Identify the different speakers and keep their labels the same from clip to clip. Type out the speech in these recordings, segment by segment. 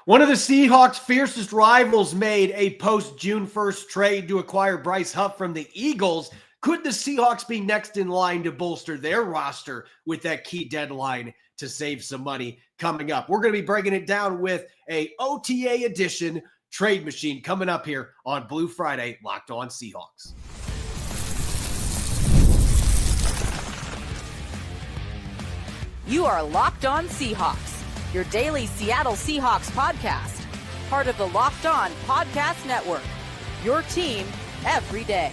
Speaker 1: One of the Seahawks' fiercest rivals made a post-June 1st trade to acquire Bryce Huff from the Eagles. Could the Seahawks be next in line to bolster their roster with that key deadline to save some money coming up? We're going to be breaking it down with a OTA edition trade machine coming up here on Blue Friday, Locked On Seahawks.
Speaker 2: You are Locked On Seahawks, your daily Seattle Seahawks podcast, part of the Locked On Podcast Network, your team every day.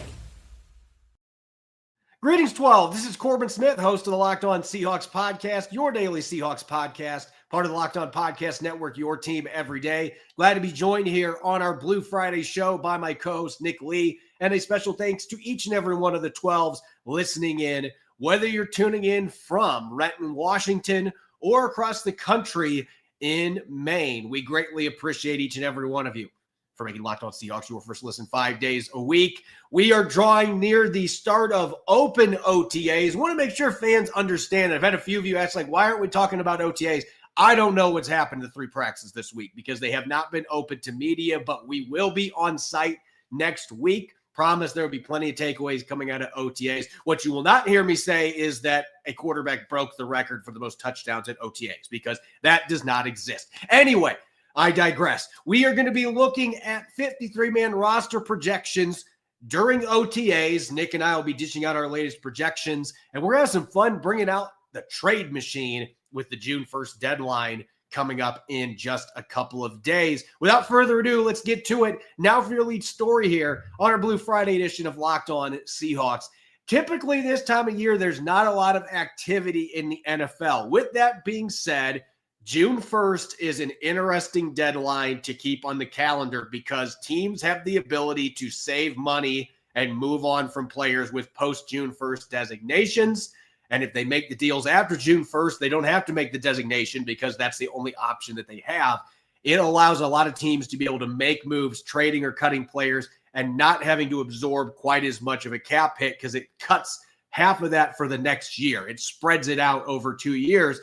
Speaker 1: Greetings, 12. This is Corbin Smith, host of the Locked On Seahawks podcast, your daily Seahawks podcast, part of the Locked On Podcast Network, your team every day. Glad to be joined here on our Blue Friday show by my co-host, Nick Lee, and a special thanks to each and every one of the 12s listening in, whether you're tuning in from Renton, Washington, or across the country in Maine. We greatly appreciate each and every one of you for making Locked On Seahawks your first listen 5 days a week. We are drawing near the start of open OTAs. I want to make sure fans understand. I've had a few of you ask, why aren't we talking about OTAs? I don't know what's happened to the 3 practices this week because they have not been open to media, but we will be on site next week. Promise there will be plenty of takeaways coming out of OTAs. What you will not hear me say is that a quarterback broke the record for the most touchdowns at OTAs because that does not exist. Anyway, I digress. We are going to be looking at 53-man roster projections during OTAs. Nick and I will be dishing out our latest projections, and we're going to have some fun bringing out the trade machine with the June 1st deadline coming up in just a couple of days. Without further ado, let's get to it. Now for your lead story here on our Blue Friday edition of Locked On Seahawks. Typically this time of year, there's not a lot of activity in the NFL. With that being said, June 1st is an interesting deadline to keep on the calendar because teams have the ability to save money and move on from players with post-June 1st designations. And if they make the deals after June 1st, they don't have to make the designation because that's the only option that they have. It allows a lot of teams to be able to make moves, trading or cutting players, and not having to absorb quite as much of a cap hit because it cuts half of that for the next year. It spreads it out over 2 years.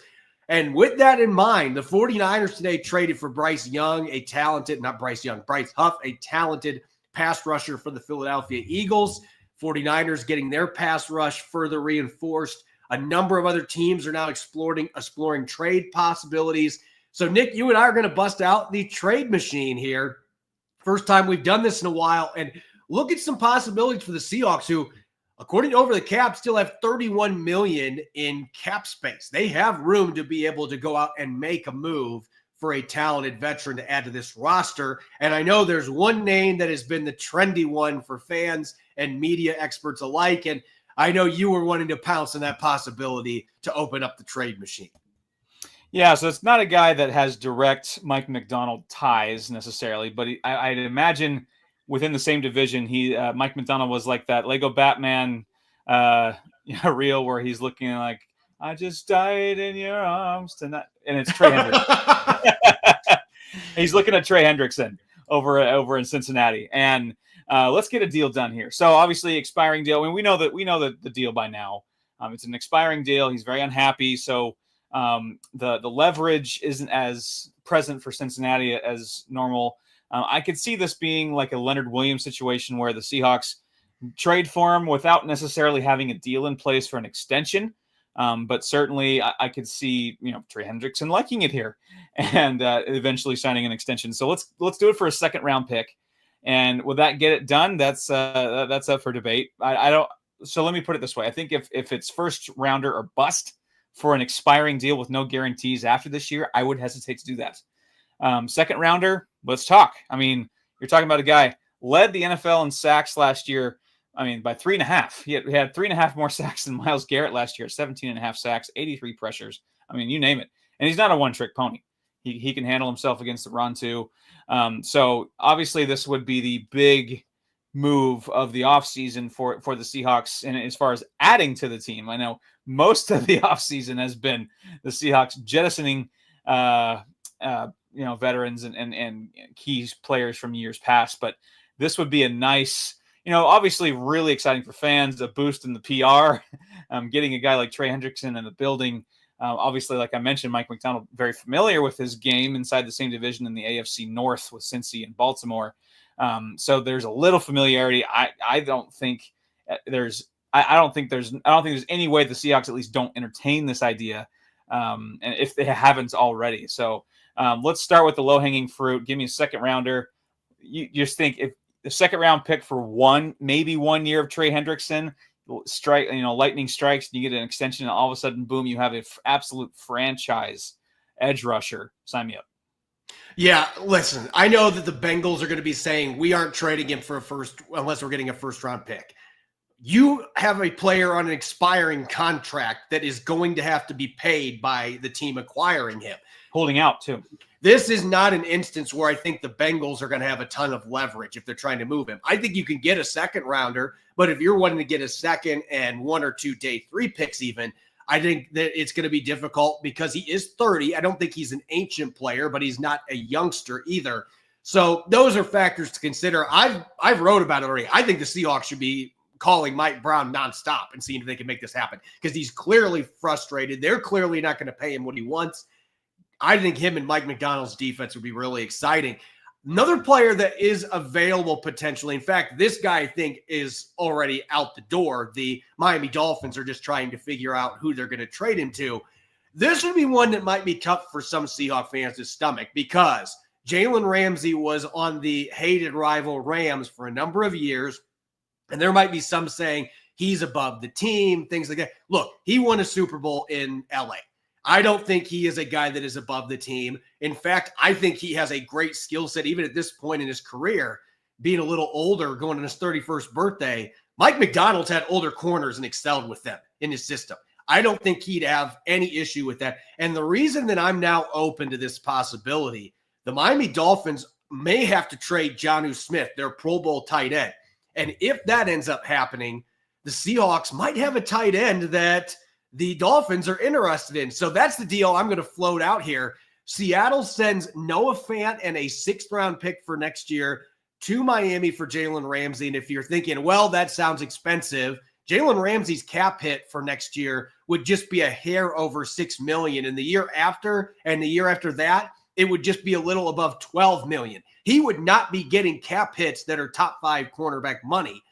Speaker 1: And with that in mind, the 49ers today traded for Bryce Huff, a talented pass rusher for the Philadelphia Eagles. 49ers getting their pass rush further reinforced. A number of other teams are now exploring trade possibilities. So, Nick, you and I are going to bust out the trade machine here. First time we've done this in a while. And look at some possibilities for the Seahawks, who, according to Over the Cap, still have $31 million in cap space. They have room to be able to go out and make a move for a talented veteran to add to this roster. And I know there's one name that has been the trendy one for fans and media experts alike. And I know you were wanting to pounce on that possibility to open up the trade machine.
Speaker 3: Yeah, so it's not a guy that has direct Mike McDonald ties necessarily, but I'd imagine within the same division, Mike McDonald was like that Lego Batman reel where he's looking like, I just died in your arms tonight. And it's Trey Hendrickson. He's looking at Trey Hendrickson over in Cincinnati. And let's get a deal done here. So obviously expiring deal. I mean, we know the deal by now. It's an expiring deal. He's very unhappy. So the leverage isn't as present for Cincinnati as normal. I could see this being like a Leonard Williams situation where the Seahawks trade for him without necessarily having a deal in place for an extension. But certainly I could see, Trey Hendrickson liking it here and eventually signing an extension. So let's do it for a 2nd round pick. And will that get it done? That's up for debate. So let me put it this way. I think if it's first rounder or bust for an expiring deal with no guarantees after this year, I would hesitate to do that. 2nd rounder, let's talk. I mean, you're talking about a guy led the NFL in sacks last year. I mean, by 3.5. He had 3.5 more sacks than Myles Garrett last year, 17.5 sacks, 83 pressures. I mean, you name it. And he's not a one-trick pony. He can handle himself against the run too. So obviously this would be the big move of the offseason for the Seahawks. And as far as adding to the team, I know most of the offseason has been the Seahawks jettisoning veterans and key players from years past. But this would be a nice, obviously really exciting for fans, a boost in the PR. Getting a guy like Trey Hendrickson in the building Obviously, like I mentioned, Mike McDonald, very familiar with his game inside the same division in the AFC North with Cincy and Baltimore. So there's a little familiarity. I don't think there's any way the Seahawks at least don't entertain this idea, and if they haven't already. So let's start with the low hanging fruit. Give me a second rounder. You just think if the second round pick for maybe 1 year of Trey Hendrickson, lightning strikes, and you get an extension, and all of a sudden, boom, you have an absolute franchise edge rusher. Sign me up.
Speaker 1: Yeah, listen, I know that the Bengals are going to be saying we aren't trading him for unless we're getting a first round pick. You have a player on an expiring contract that is going to have to be paid by the team acquiring him.
Speaker 3: Holding out, too.
Speaker 1: This is not an instance where I think the Bengals are going to have a ton of leverage if they're trying to move him. I think you can get a second rounder, but if you're wanting to get a second and 1 or 2 day 3 picks even, I think that it's going to be difficult because he is 30. I don't think he's an ancient player, but he's not a youngster either. So those are factors to consider. I've wrote about it already. I think the Seahawks should be calling Mike Brown nonstop and seeing if they can make this happen because he's clearly frustrated. They're clearly not going to pay him what he wants. I think him and Mike McDonald's defense would be really exciting. Another player that is available potentially, in fact, this guy I think is already out the door. The Miami Dolphins are just trying to figure out who they're going to trade him to. This would be one that might be tough for some Seahawks fans to stomach because Jalen Ramsey was on the hated rival Rams for a number of years, and there might be some saying he's above the team, things like that. Look, he won a Super Bowl in LA. I don't think he is a guy that is above the team. In fact, I think he has a great skill set, even at this point in his career, being a little older, going on his 31st birthday. Mike McDonald's had older corners and excelled with them in his system. I don't think he'd have any issue with that. And the reason that I'm now open to this possibility, the Miami Dolphins may have to trade Jonnu Smith, their Pro Bowl tight end. And if that ends up happening, the Seahawks might have a tight end that the Dolphins are interested in. So that's the deal I'm going to float out here. Seattle sends Noah Fant and a 6th round pick for next year to Miami for Jalen Ramsey. And if you're thinking, well, that sounds expensive, Jalen Ramsey's cap hit for next year would just be a hair over $6 million. And the year after and the year after that, it would just be a little above $12 million. He would not be getting cap hits that are top 5 cornerback money.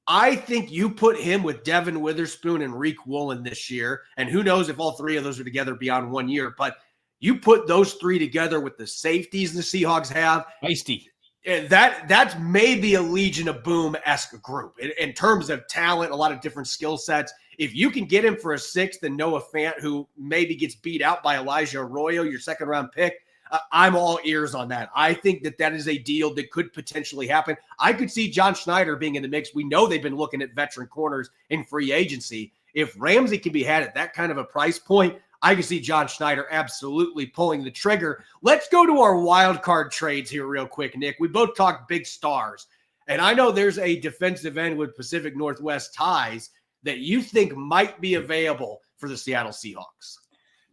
Speaker 1: I think you put him with Devin Witherspoon and Reek Woolen this year, and who knows if all 3 of those are together beyond 1 year, but you put those 3 together with the safeties the Seahawks have.
Speaker 3: Feisty.
Speaker 1: That's maybe a Legion of Boom-esque group in terms of talent, a lot of different skill sets. If you can get him for a 6th and Noah Fant, who maybe gets beat out by Elijah Arroyo, your 2nd-round pick, I'm all ears on that. I think that is a deal that could potentially happen. I could see John Schneider being in the mix. We know they've been looking at veteran corners in free agency. If Ramsey can be had at that kind of a price point, I can see John Schneider absolutely pulling the trigger. Let's go to our wild card trades here real quick, Nick. We both talked big stars. And I know there's a defensive end with Pacific Northwest ties that you think might be available for the Seattle Seahawks.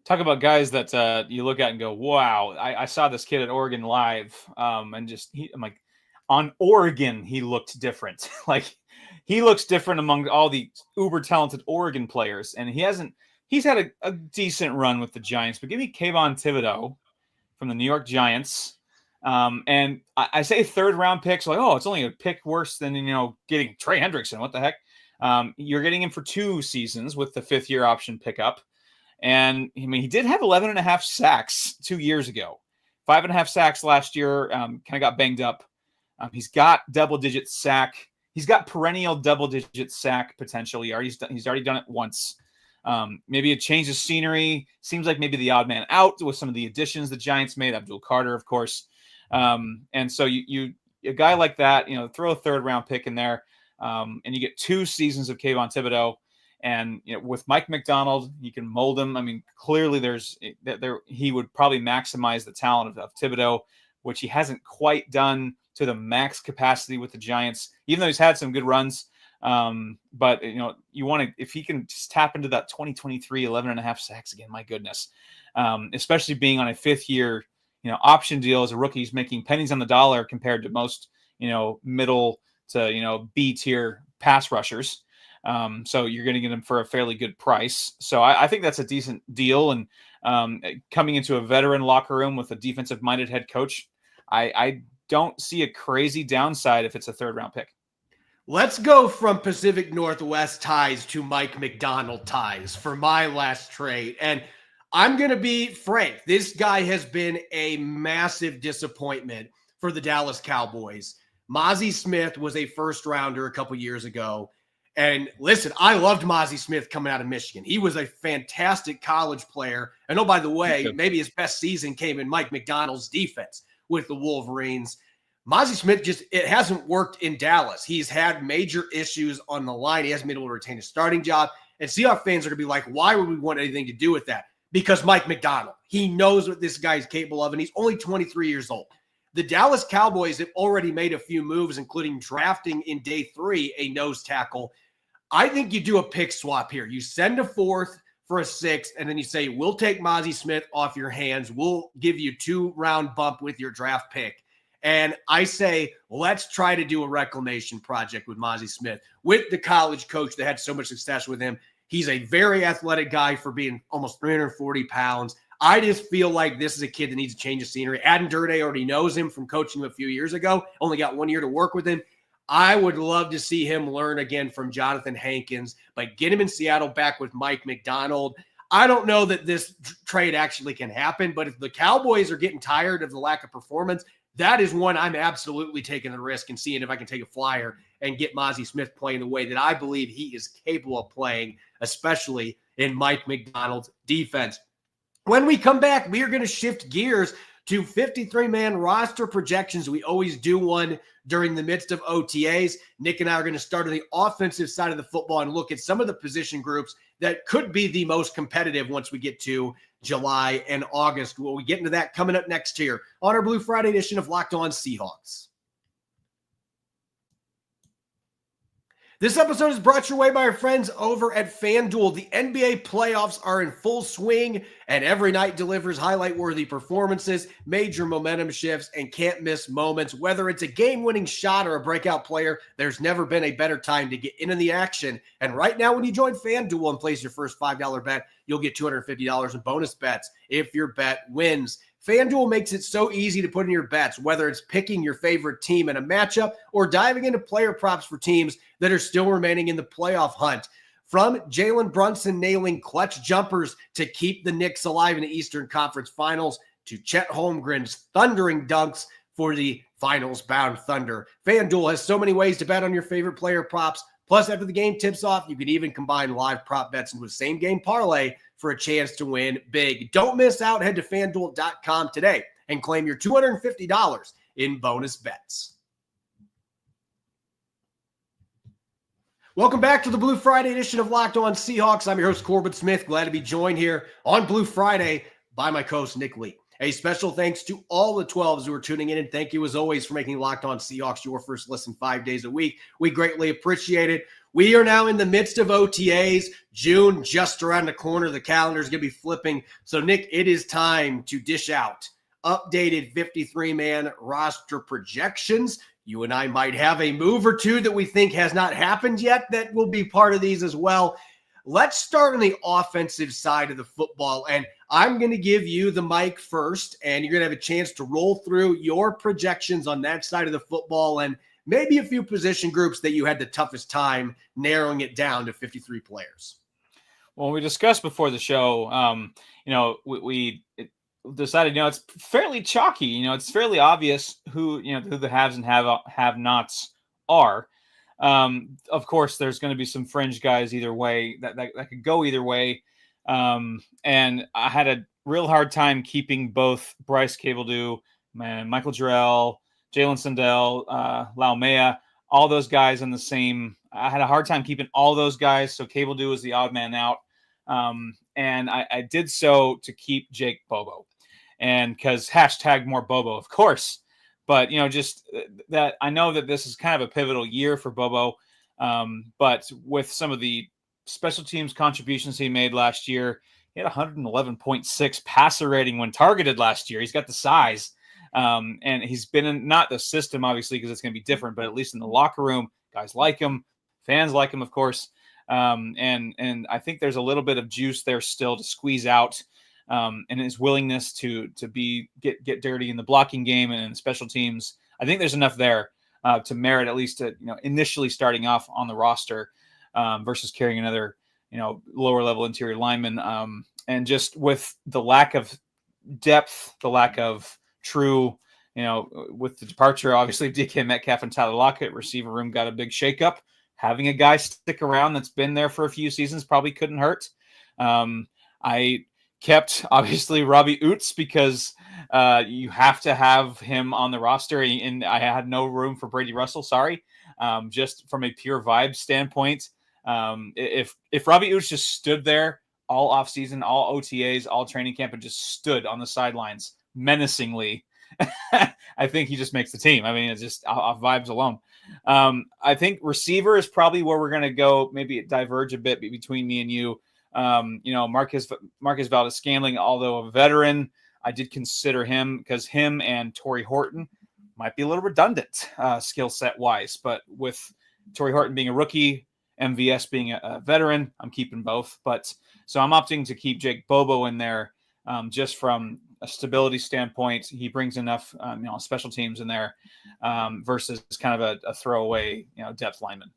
Speaker 3: Talk about guys that you look at and go, wow, I saw this kid at Oregon live. I'm like, on Oregon, he looked different. Like, he looks different among all the uber talented Oregon players. And he's had a decent run with the Giants, but give me Kayvon Thibodeau from the New York Giants. And I say 3rd round picks, like, oh, it's only a pick worse than, getting Trey Hendrickson. What the heck? You're getting him for 2 seasons with the 5th year option pickup. And I mean, he did have 11.5 sacks 2 years ago, 5.5 sacks last year. Kind of got banged up. He's got double-digit sack. He's got perennial double-digit sack potential. He's already done it once. Maybe a change of scenery. Seems like maybe the odd man out with some of the additions the Giants made. Abdul Carter, of course. And so you a guy like that, throw a 3rd round pick in there, and you get 2 seasons of Kayvon Thibodeau. And with Mike McDonald, you can mold him. I mean, clearly he would probably maximize the talent of Thibodeau, which he hasn't quite done to the max capacity with the Giants, even though he's had some good runs. But you want to, if he can just tap into that 2023 11.5 sacks again, my goodness, especially being on a 5th year, option deal as a rookie, he's making pennies on the dollar compared to most, middle to, B tier pass rushers. So you're going to get him for a fairly good price. So I think that's a decent deal. And coming into a veteran locker room with a defensive-minded head coach, I don't see a crazy downside if it's a third-round pick.
Speaker 1: Let's go from Pacific Northwest ties to Mike Macdonald ties for my last trade. And I'm going to be frank. This guy has been a massive disappointment for the Dallas Cowboys. Mazi Smith was a first-rounder a couple years ago. And listen, I loved Mazi Smith coming out of Michigan. He was a fantastic college player. And oh, by the way, maybe his best season came in Mike Macdonald's defense with the Wolverines. Mazi Smith it hasn't worked in Dallas. He's had major issues on the line. He hasn't been able to retain a starting job. And Seahawks fans are going to be like, why would we want anything to do with that? Because Mike Macdonald, he knows what this guy's capable of, and he's only 23 years old. The Dallas Cowboys have already made a few moves, including drafting in day 3 a nose tackle. I think you do a pick swap here. You send a 4th for a 6th, and then you say, we'll take Mazi Smith off your hands. We'll give you 2-round bump with your draft pick. And I say, let's try to do a reclamation project with Mazi Smith, with the college coach that had so much success with him. He's a very athletic guy for being almost 340 pounds. I just feel like this is a kid that needs a change of scenery. Adam Durde already knows him from coaching him a few years ago, only got 1 year to work with him. I would love to see him learn again from Jonathan Hankins, but get him in Seattle back with Mike Macdonald. I don't know that this trade actually can happen, but if the Cowboys are getting tired of the lack of performance, that is one I'm absolutely taking the risk and seeing if I can take a flyer and get Mazi Smith playing the way that I believe he is capable of playing, especially in Mike Macdonald's defense. When we come back, we are going to shift gears to 53-man roster projections. We always do one during the midst of OTAs. Nick and I are going to start on the offensive side of the football and look at some of the position groups that could be the most competitive once we get to July and August. We'll get into that coming up next here on our Blue Friday edition of Locked On Seahawks. This episode is brought your way by our friends over at FanDuel. The NBA playoffs are in full swing, and every night delivers highlight-worthy performances, major momentum shifts, and can't-miss moments. Whether it's a game-winning shot or a breakout player, there's never been a better time to get into the action. And right now, when you join FanDuel and place your first $5 bet, you'll get $250 in bonus bets if your bet wins. FanDuel makes it so easy to put in your bets, whether it's picking your favorite team in a matchup or diving into player props for teams that are still remaining in the playoff hunt. From Jalen Brunson nailing clutch jumpers to keep the Knicks alive in the Eastern Conference Finals to Chet Holmgren's thundering dunks for the finals-bound Thunder. FanDuel has so many ways to bet on your favorite player props. Plus, after the game tips off, you can even combine live prop bets into a same-game parlay for a chance to win big. Don't miss out. Head to FanDuel.com today and claim your $250 in bonus bets. Welcome back to the Blue Friday edition of Locked On Seahawks. I'm your host, Corbin Smith. Glad to be joined here on Blue Friday by my co-host, Nick Lee. A special thanks to all the 12s who are tuning in, and thank you as always for making Locked On Seahawks your first listen 5 days a week. We greatly appreciate it. We are now in the midst of OTAs. June just around the corner. The calendar is going to be flipping. So, Nick, it is time to dish out updated 53-man roster projections. You and I might have a move or two that we think has not happened yet that will be part of these as well. Let's start on the offensive side of the football, and I'm going to give you the mic first, and you're going to have a chance to roll through your projections on that side of the football and maybe a few position groups that you had the toughest time narrowing it down to 53 players.
Speaker 3: Well, we discussed before the show, we decided, it's fairly chalky. It's fairly obvious who the haves and have-nots are. Of course, there's going to be some fringe guys either way that could go either way. And I had a real hard time keeping both Bryce Caveldew, Michael Jarrell, Jalen Sandell, Laumea, all those guys in the same. I had a hard time keeping all those guys. So Caveldew was the odd man out. And I did so to keep Jake Bobo, and because hashtag more Bobo, of course. But, just that I know that this is kind of a pivotal year for Bobo. But with some of the special teams contributions he made last year, he had 111.6 passer rating when targeted last year. He's got the size. And he's been in, not the system, obviously, because it's going to be different, but at least in the locker room, guys like him, fans like him, of course. And I think there's a little bit of juice there still to squeeze out, and his willingness to get dirty in the blocking game and in special teams. I think there's enough there to merit at least initially starting off on the roster versus carrying another lower level interior lineman. And just with the lack of depth, the lack of true, with the departure, obviously, of DK Metcalf and Tyler Lockett, receiver room got a big shakeup. Having a guy stick around that's been there for a few seasons probably couldn't hurt. I kept, obviously, Robbie Oots because you have to have him on the roster, and I had no room for Brady Russell, sorry. Just from a pure vibe standpoint, if Robbie Oots just stood there all offseason, all OTAs, all training camp, and just stood on the sidelines menacingly, I think he just makes the team. I mean, it's just off vibes alone. I think receiver is probably where we're going to go, maybe diverge a bit between me and you. Marquez Valdes-Scantling, although a veteran, I did consider him because him and Torrey Horton might be a little redundant skill set wise, but with Torrey Horton being a rookie, MVS being a veteran, I'm keeping both. So I'm opting to keep Jake Bobo in there just from a stability standpoint. He brings enough special teams in there versus kind of a throwaway depth lineman.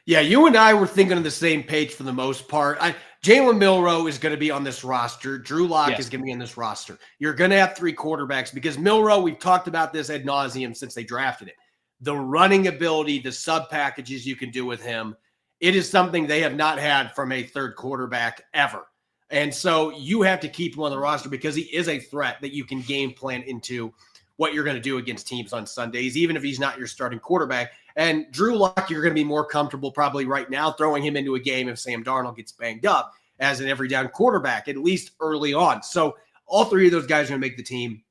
Speaker 1: Yeah, you and I were thinking on the same page for the most part. Jalen Milroe is going to be on this roster. Drew Lock is going to be on this roster. You're going to have 3 quarterbacks because Milroe, we've talked about this ad nauseum since they drafted it. The running ability, the sub packages you can do with him, it is something they have not had from a third quarterback ever. And so you have to keep him on the roster because he is a threat that you can game plan into what you're going to do against teams on Sundays, even if he's not your starting quarterback. And Drew Lock, you're going to be more comfortable probably right now throwing him into a game if Sam Darnold gets banged up as an every down quarterback, at least early on. So all 3 of those guys are going to make the team.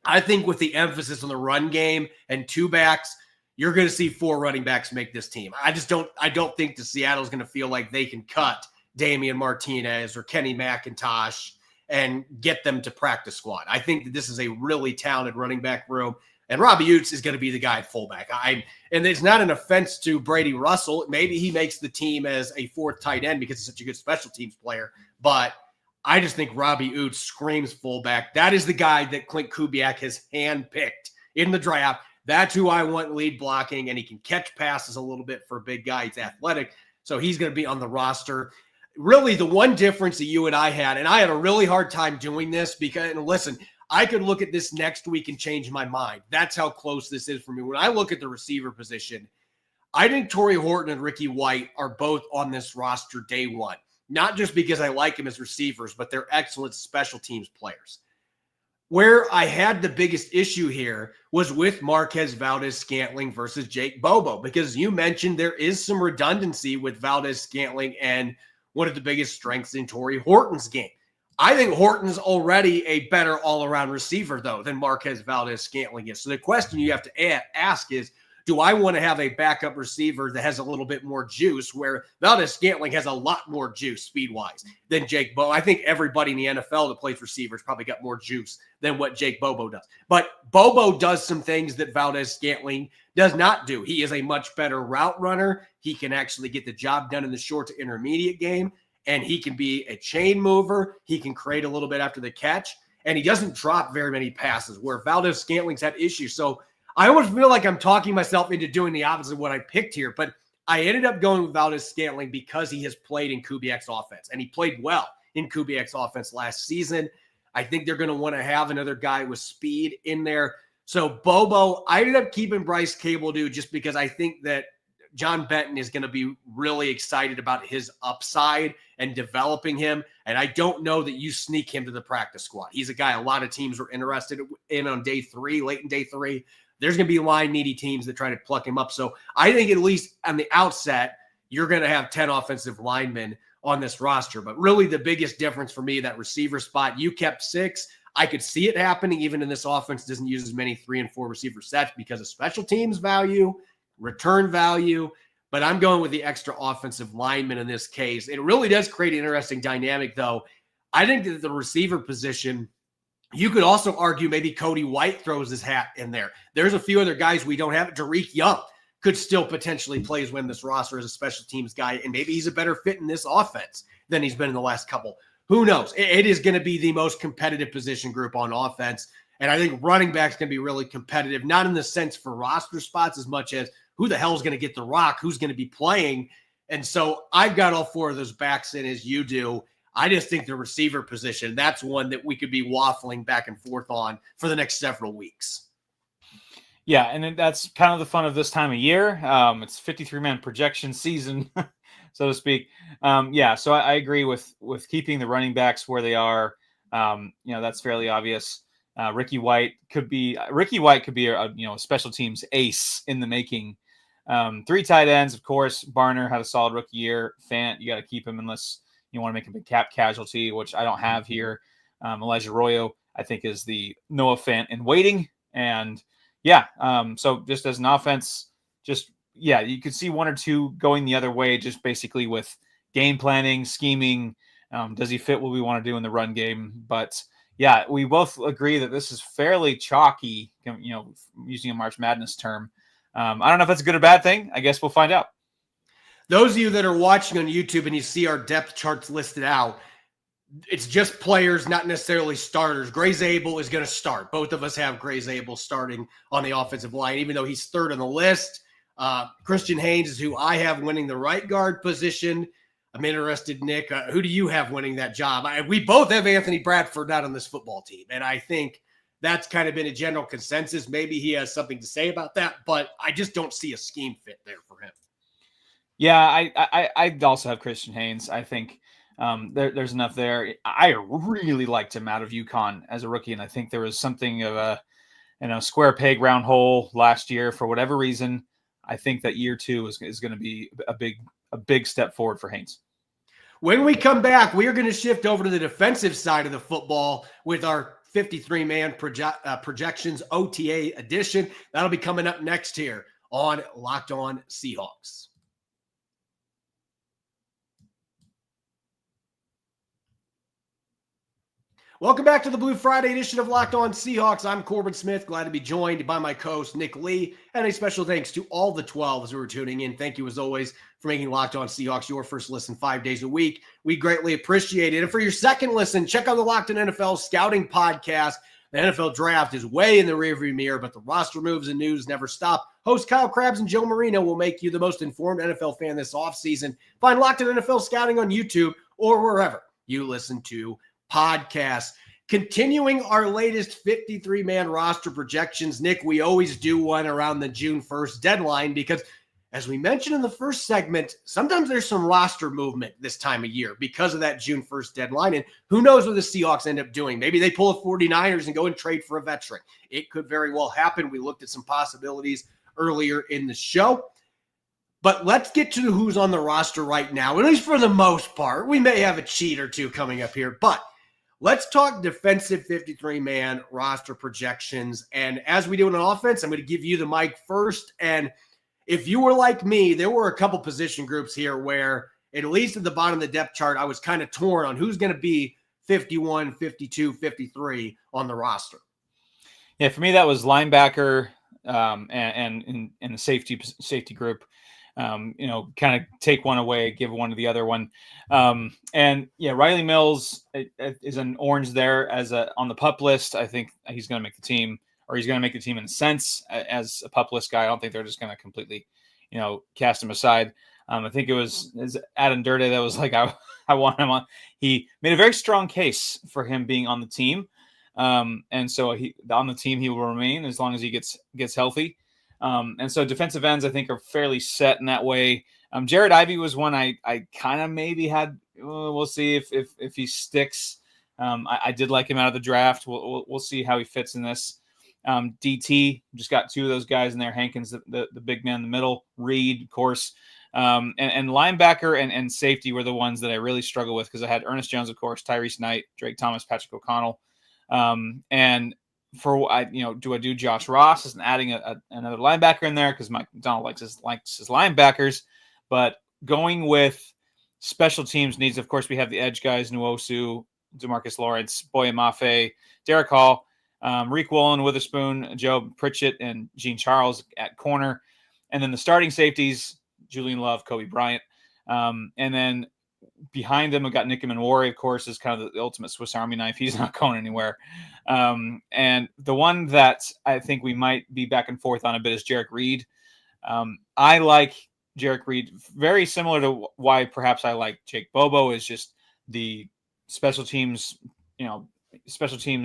Speaker 1: I think with the emphasis on the run game and 2 backs, you're going to see 4 running backs make this team. I don't think the Seattle's going to feel like they can cut Damian Martinez or Kenny McIntosh and get them to practice squad. I think that this is a really talented running back room, and Robbie Oots is going to be the guy at fullback. And it's not an offense to Brady Russell. Maybe he makes the team as a 4th tight end because he's such a good special teams player, but I just think Robbie Oots screams fullback. That is the guy that Clint Kubiak has handpicked in the draft. That's who I want lead blocking, and he can catch passes a little bit for a big guy. He's athletic, so he's going to be on the roster. Really, the one difference that you and I had, and I had a really hard time doing this because, and listen, I could look at this next week and change my mind. That's how close this is for me. When I look at the receiver position, I think Torrey Horton and Ricky White are both on this roster day one, not just because I like them as receivers, but they're excellent special teams players. Where I had the biggest issue here was with Marquez Valdes-Scantling versus Jake Bobo, because you mentioned there is some redundancy with Valdes-Scantling and one of the biggest strengths in Torrey Horton's game. I think Horton's already a better all-around receiver, though, than Marquez Valdes-Scantling is. So the question you have to ask is, do I want to have a backup receiver that has a little bit more juice, where Valdes-Scantling has a lot more juice speed-wise than Jake Bobo? I think everybody in the NFL that plays receivers probably got more juice than what Jake Bobo does. But Bobo does some things that Valdes-Scantling does not do. He is a much better route runner. He can actually get the job done in the short to intermediate game, and he can be a chain mover. He can create a little bit after the catch, and he doesn't drop very many passes, where Valdes-Scantling's had issues. So I almost feel like I'm talking myself into doing the opposite of what I picked here, but I ended up going with Valdes-Scantling because he has played in Kubiak's offense, and he played well in Kubiak's offense last season. I think they're going to want to have another guy with speed in there. So Bobo, I ended up keeping Bryce Cable just because I think that John Benton is going to be really excited about his upside and developing him. And I don't know that you sneak him to the practice squad. He's a guy a lot of teams were interested in on day 3, late in day 3. There's going to be line-needy teams that try to pluck him up. So I think at least on the outset, you're going to have 10 offensive linemen on this roster. But really the biggest difference for me, that receiver spot, you kept 6. I could see it happening even in this offense doesn't use as many 3 and 4 receiver sets because of special teams value, return value. But I'm going with the extra offensive lineman in this case. It really does create an interesting dynamic, though. I think that the receiver position, you could also argue maybe Cody White throws his hat in there. There's a few other guys we don't have. Tariq Young could still potentially play his way in this roster as a special teams guy. And maybe he's a better fit in this offense than he's been in the last couple. Who knows? It is going to be the most competitive position group on offense. And I think running back's going to be really competitive, not in the sense for roster spots as much as who the hell is going to get the rock, who's going to be playing. And so I've got all four of those backs in as you do. I just think the receiver position, that's one that we could be waffling back and forth on for the next several weeks.
Speaker 3: Yeah, and that's kind of the fun of this time of year. It's 53-man projection season, so to speak. So I agree with keeping the running backs where they are. That's fairly obvious. Ricky White could be a special teams ace in the making. 3 tight ends, of course. Barner had a solid rookie year. Fant, you got to keep him unless you want to make him a cap casualty, which I don't have here. Elijah Arroyo, I think, is the Noah Fant in waiting. And so just as an offense, you could see 1 or 2 going the other way, just basically with game planning, scheming. Does he fit what we want to do in the run game? But yeah, we both agree that this is fairly chalky, using a March Madness term. I don't know if that's a good or bad thing. I guess we'll find out.
Speaker 1: Those of you that are watching on YouTube and you see our depth charts listed out, it's just players, not necessarily starters. Gray Zabel is going to start. Both of us have Gray Zabel starting on the offensive line, even though he's third on the list. Christian Haynes is who I have winning the right guard position. I'm interested, Nick. Who do you have winning that job? We both have Anthony Bradford out on this football team, and I think that's kind of been a general consensus. Maybe he has something to say about that, but I just don't see a scheme fit there for him.
Speaker 3: Yeah, I also have Christian Haynes. I think there's enough there. I really liked him out of UConn as a rookie, and I think there was something of a square peg round hole last year for whatever reason. I think that year 2 is going to be a big step forward for Haynes.
Speaker 1: When we come back, we are going to shift over to the defensive side of the football with our 53-man projections OTA edition. That'll be coming up next here on Locked On Seahawks. Welcome back to the Blue Friday edition of Locked On Seahawks. I'm Corbin Smith. Glad to be joined by my co-host, Nick Lee. And a special thanks to all the 12s who are tuning in. Thank you, as always, for making Locked On Seahawks your first listen 5 days a week. We greatly appreciate it. And for your second listen, check out the Locked On NFL Scouting Podcast. The NFL Draft is way in the rearview mirror, but the roster moves and news never stop. Host Kyle Krabs and Joe Marino will make you the most informed NFL fan this offseason. Find Locked On NFL Scouting on YouTube or wherever you listen to podcasts. Continuing our latest 53-man roster projections, Nick, we always do one around the June 1st deadline because, as we mentioned in the first segment, sometimes there's some roster movement this time of year because of that June 1st deadline, and who knows what the Seahawks end up doing. Maybe they pull a 49ers and go and trade for a veteran. It could very well happen. We looked at some possibilities earlier in the show. But let's get to who's on the roster right now, at least for the most part. We may have a cheat or two coming up here, but let's talk defensive 53-man roster projections. And as we do in an offense, I'm going to give you the mic first. And if you were like me, there were a couple position groups here where, at least at the bottom of the depth chart, I was kind of torn on who's going to be 51, 52, 53 on the roster.
Speaker 3: Yeah, for me, that was linebacker and in the safety group. Kind of take one away, give one to the other one. Riley Mills is an orange there on the PUP list. I think he's going to make the team, or he's going to make the team in a sense as a PUP list guy. I don't think they're just going to completely, cast him aside. I think it was Adam Durde that was like, I want him on. He made a very strong case for him being on the team. And so on the team, he will remain as long as he gets healthy. And so defensive ends, I think, are fairly set in that way. Jared Ivey was one I kind of maybe had. We'll see if he sticks. I did like him out of the draft. We'll see how he fits in this. DT, just got 2 of those guys in there. Hankins, the big man in the middle. Reed, of course. And linebacker and safety were the ones that I really struggle with because I had Ernest Jones, of course, Tyrese Knight, Drake Thomas, Patrick O'Connell. And do I do Josh Ross as adding another linebacker in there because Mike McDonald likes his linebackers, but going with special teams needs, of course, we have the edge guys, Nwosu, DeMarcus Lawrence, Boye Mafe, Derek Hall, Reek Woolen, Witherspoon, Joe Pritchett, and Gene Charles at corner. And then the starting safeties, Julian Love, Kobe Bryant. And then behind them, we got Nick Manwari, of course, is kind of the ultimate Swiss Army knife. He's not going anywhere. And the one that I think we might be back and forth on a bit is Jarek Reed. I like Jarek Reed, very similar to why perhaps I like Jake Bobo, is just the special teams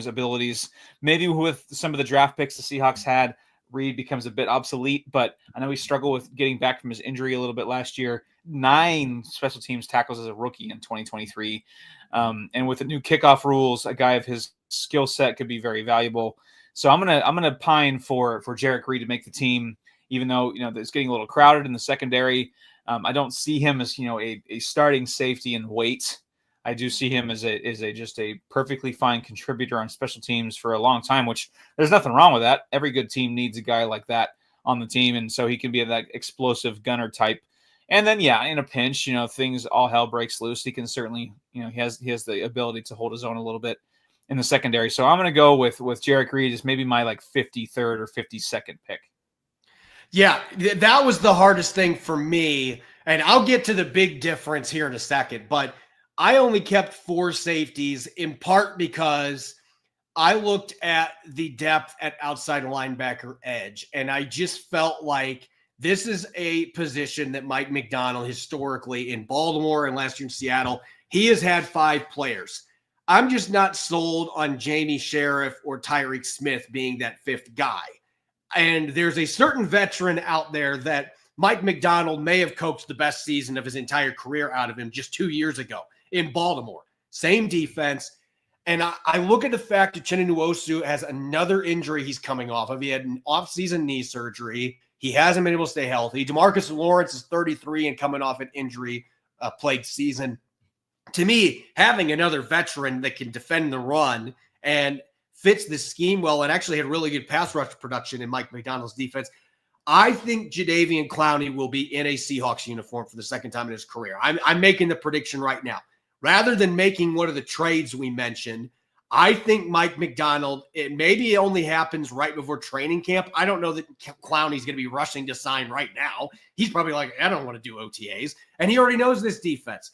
Speaker 3: abilities. Maybe with some of the draft picks the Seahawks had, Reed becomes a bit obsolete, but I know he struggled with getting back from his injury a little bit last year. 9 special teams tackles as a rookie in 2023. And with the new kickoff rules, a guy of his skill set could be very valuable. So I'm gonna pine for Jarek Reed to make the team, even though it's getting a little crowded in the secondary. I don't see him as a starting safety in weight. I do see him as just a perfectly fine contributor on special teams for a long time, which there's nothing wrong with that. Every good team needs a guy like that on the team, and so he can be that explosive gunner type. And then, in a pinch, things, all hell breaks loose. He can certainly, he has the ability to hold his own a little bit in the secondary. So I'm going to go with Jarek Reed as maybe my 53rd or 52nd pick.
Speaker 1: Yeah, that was the hardest thing for me, and I'll get to the big difference here in a second, but I only kept 4 safeties in part because I looked at the depth at outside linebacker edge, and I just felt like this is a position that Mike Macdonald historically in Baltimore and last year in Seattle, he has had 5 players. I'm just not sold on Jamie Sheriff or Tyreek Smith being that 5th guy. And there's a certain veteran out there that Mike Macdonald may have coached the best season of his entire career out of him just 2 years ago in Baltimore. Same defense. And I look at the fact that Uchenna Nwosu has another injury he's coming off of. He had an off-season knee surgery. He hasn't been able to stay healthy. DeMarcus Lawrence is 33 and coming off an injury-plagued season. To me, having another veteran that can defend the run and fits the scheme well and actually had really good pass rush production in Mike Macdonald's defense, I think Jadeveon Clowney will be in a Seahawks uniform for the second time in his career. I'm making the prediction right now. Rather than making one of the trades we mentioned, I think Mike Macdonald, maybe it only happens right before training camp. I don't know that Clowney's going to be rushing to sign right now. He's probably like, I don't want to do OTAs. And he already knows this defense.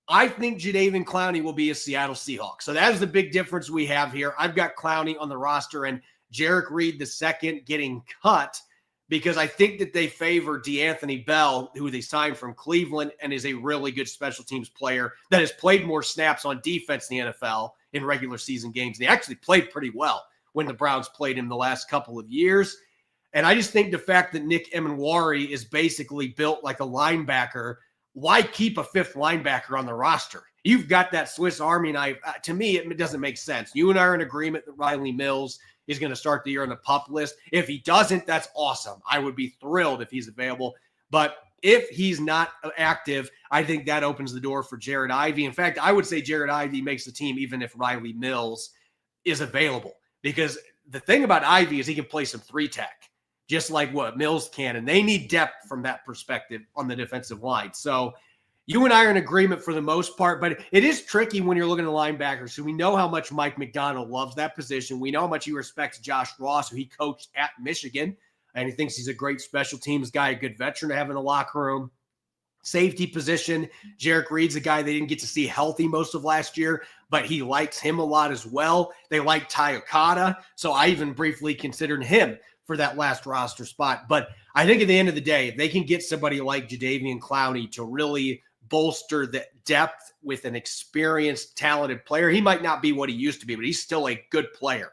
Speaker 1: I think Jadeveon Clowney will be a Seattle Seahawks. So that is the big difference we have here. I've got Clowney on the roster and Jarek Reed II getting cut because I think that they favor DeAnthony Bell, who they signed from Cleveland and is a really good special teams player that has played more snaps on defense in the NFL in regular season games. They actually played pretty well when the Browns played him the last couple of years. And I just think the fact that Nick Manwari is basically built like a linebacker, why keep a 5th linebacker on the roster? You've got that Swiss Army knife. To me, it doesn't make sense. You and I are in agreement that Riley Mills is going to start the year on the PUP list. If he doesn't, that's awesome. I would be thrilled if he's available. But if he's not active, I think that opens the door for Jared Ivey. In fact, I would say Jared Ivey makes the team even if Riley Mills is available. Because the thing about Ivey is he can play some 3-tech, just like what Mills can. And they need depth from that perspective on the defensive line. So you and I are in agreement for the most part, but it is tricky when you're looking at linebackers. So we know how much Mike Macdonald loves that position. We know how much he respects Josh Ross, who he coached at Michigan, and he thinks he's a great special teams guy, a good veteran to have in the locker room. Safety position, Jarek Reed's a guy they didn't get to see healthy most of last year, but he likes him a lot as well. They like Ty Okada, so I even briefly considered him for that last roster spot. But I think at the end of the day, if they can get somebody like Jadeveon Clowney to really bolster the depth with an experienced, talented player. He might not be what he used to be, but he's still a good player.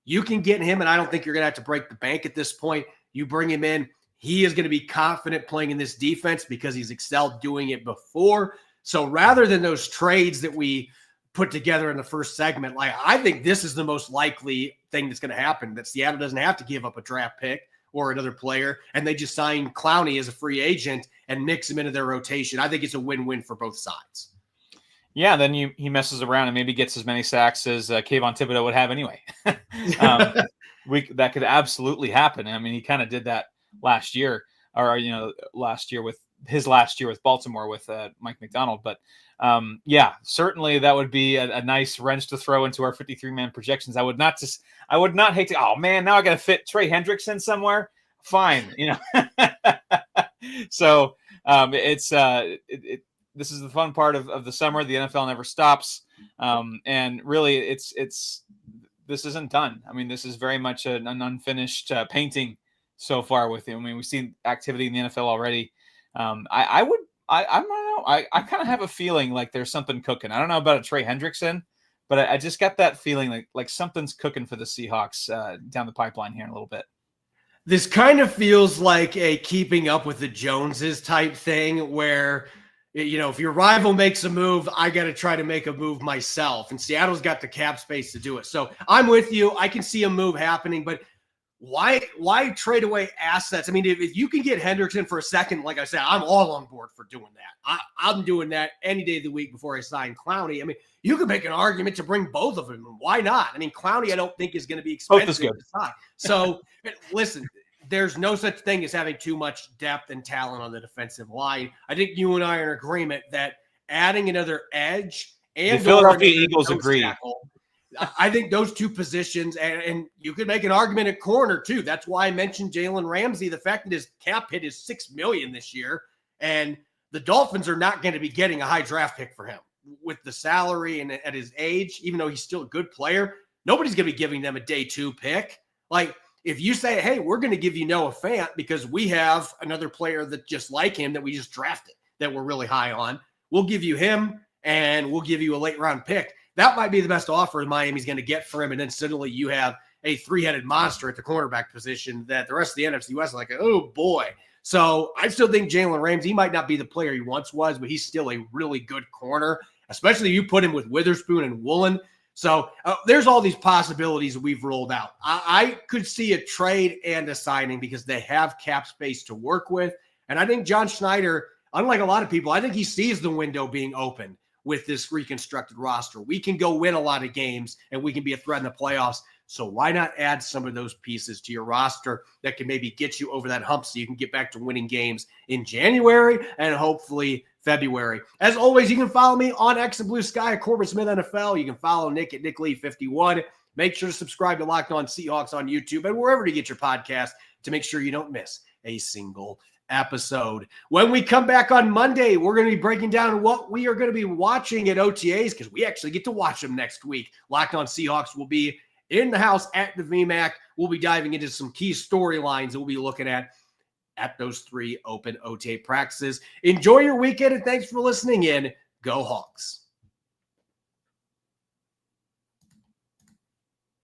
Speaker 1: You can get him, and I don't think you're going to have to break the bank at this point. You bring him in. He is going to be confident playing in this defense because he's excelled doing it before. So rather than those trades that we put together in the first segment, I think this is the most likely thing that's going to happen, that Seattle doesn't have to give up a draft pick or another player, and they just sign Clowney as a free agent and mix him into their rotation. I think it's a win-win for both sides.
Speaker 3: Yeah, then he messes around and maybe gets as many sacks as Kayvon Thibodeau would have anyway. That could absolutely happen. I mean, he kind of did that last year with Baltimore with Mike Macdonald. But certainly that would be a nice wrench to throw into our 53-man projections. I would not hate to, oh man, now I got to fit Trey Hendrickson somewhere. Fine. So this is the fun part of the summer. The NFL never stops. And really this isn't done. I mean, this is very much an unfinished painting so far with him. I mean, we've seen activity in the NFL already. I don't know. I kind of have a feeling like there's something cooking. I don't know about a Trey Hendrickson, but I just got that feeling like something's cooking for the Seahawks down the pipeline here in a little bit.
Speaker 1: This kind of feels like a keeping up with the Joneses type thing where, if your rival makes a move, I got to try to make a move myself. And Seattle's got the cap space to do it. So I'm with you. I can see a move happening, but why trade away assets? I mean, if you can get Hendrickson for a second, like I said, I'm all on board for doing that. I'm doing that any day of the week before I sign Clowney. I mean, you could make an argument to bring both of them. Why not? I mean, Clowney, I don't think is going to be expensive. So listen, there's no such thing as having too much depth and talent on the defensive line. I think you and I are in agreement that adding another edge and
Speaker 3: the Philadelphia Eagles agree.
Speaker 1: Tackle, I think those two positions, and you could make an argument at corner too. That's why I mentioned Jalen Ramsey. The fact that his cap hit is $6 million this year, and the Dolphins are not going to be getting a high draft pick for him with the salary and at his age. Even though he's still a good player, nobody's going to be giving them a day 2 pick. Like if you say, "Hey, we're going to give you Noah Fant because we have another player that just like him that we just drafted that we're really high on, we'll give you him and we'll give you a late round pick." That might be the best offer Miami's going to get for him. And then suddenly you have a 3-headed monster at the cornerback position that the rest of the NFC West is like, oh boy. So I still think Jalen Ramsey, he might not be the player he once was, but he's still a really good corner, especially if you put him with Witherspoon and Woolen. So there's all these possibilities that we've rolled out. I could see a trade and a signing because they have cap space to work with. And I think John Schneider, unlike a lot of people, I think he sees the window being open with this reconstructed roster. We can go win a lot of games and we can be a threat in the playoffs. So why not add some of those pieces to your roster that can maybe get you over that hump so you can get back to winning games in January and hopefully February. As always, you can follow me on X and Blue Sky at Corbin Smith NFL. You can follow Nick at NickLee51. Make sure to subscribe to Locked On Seahawks on YouTube and wherever you get your podcast to make sure you don't miss a single episode. When we come back on Monday, we're going to be breaking down what we are going to be watching at OTAs because we actually get to watch them next week. Locked On Seahawks will be in the house at the VMAC. We'll be diving into some key storylines that we'll be looking at those 3 open OTA practices. Enjoy your weekend and thanks for listening in. Go Hawks.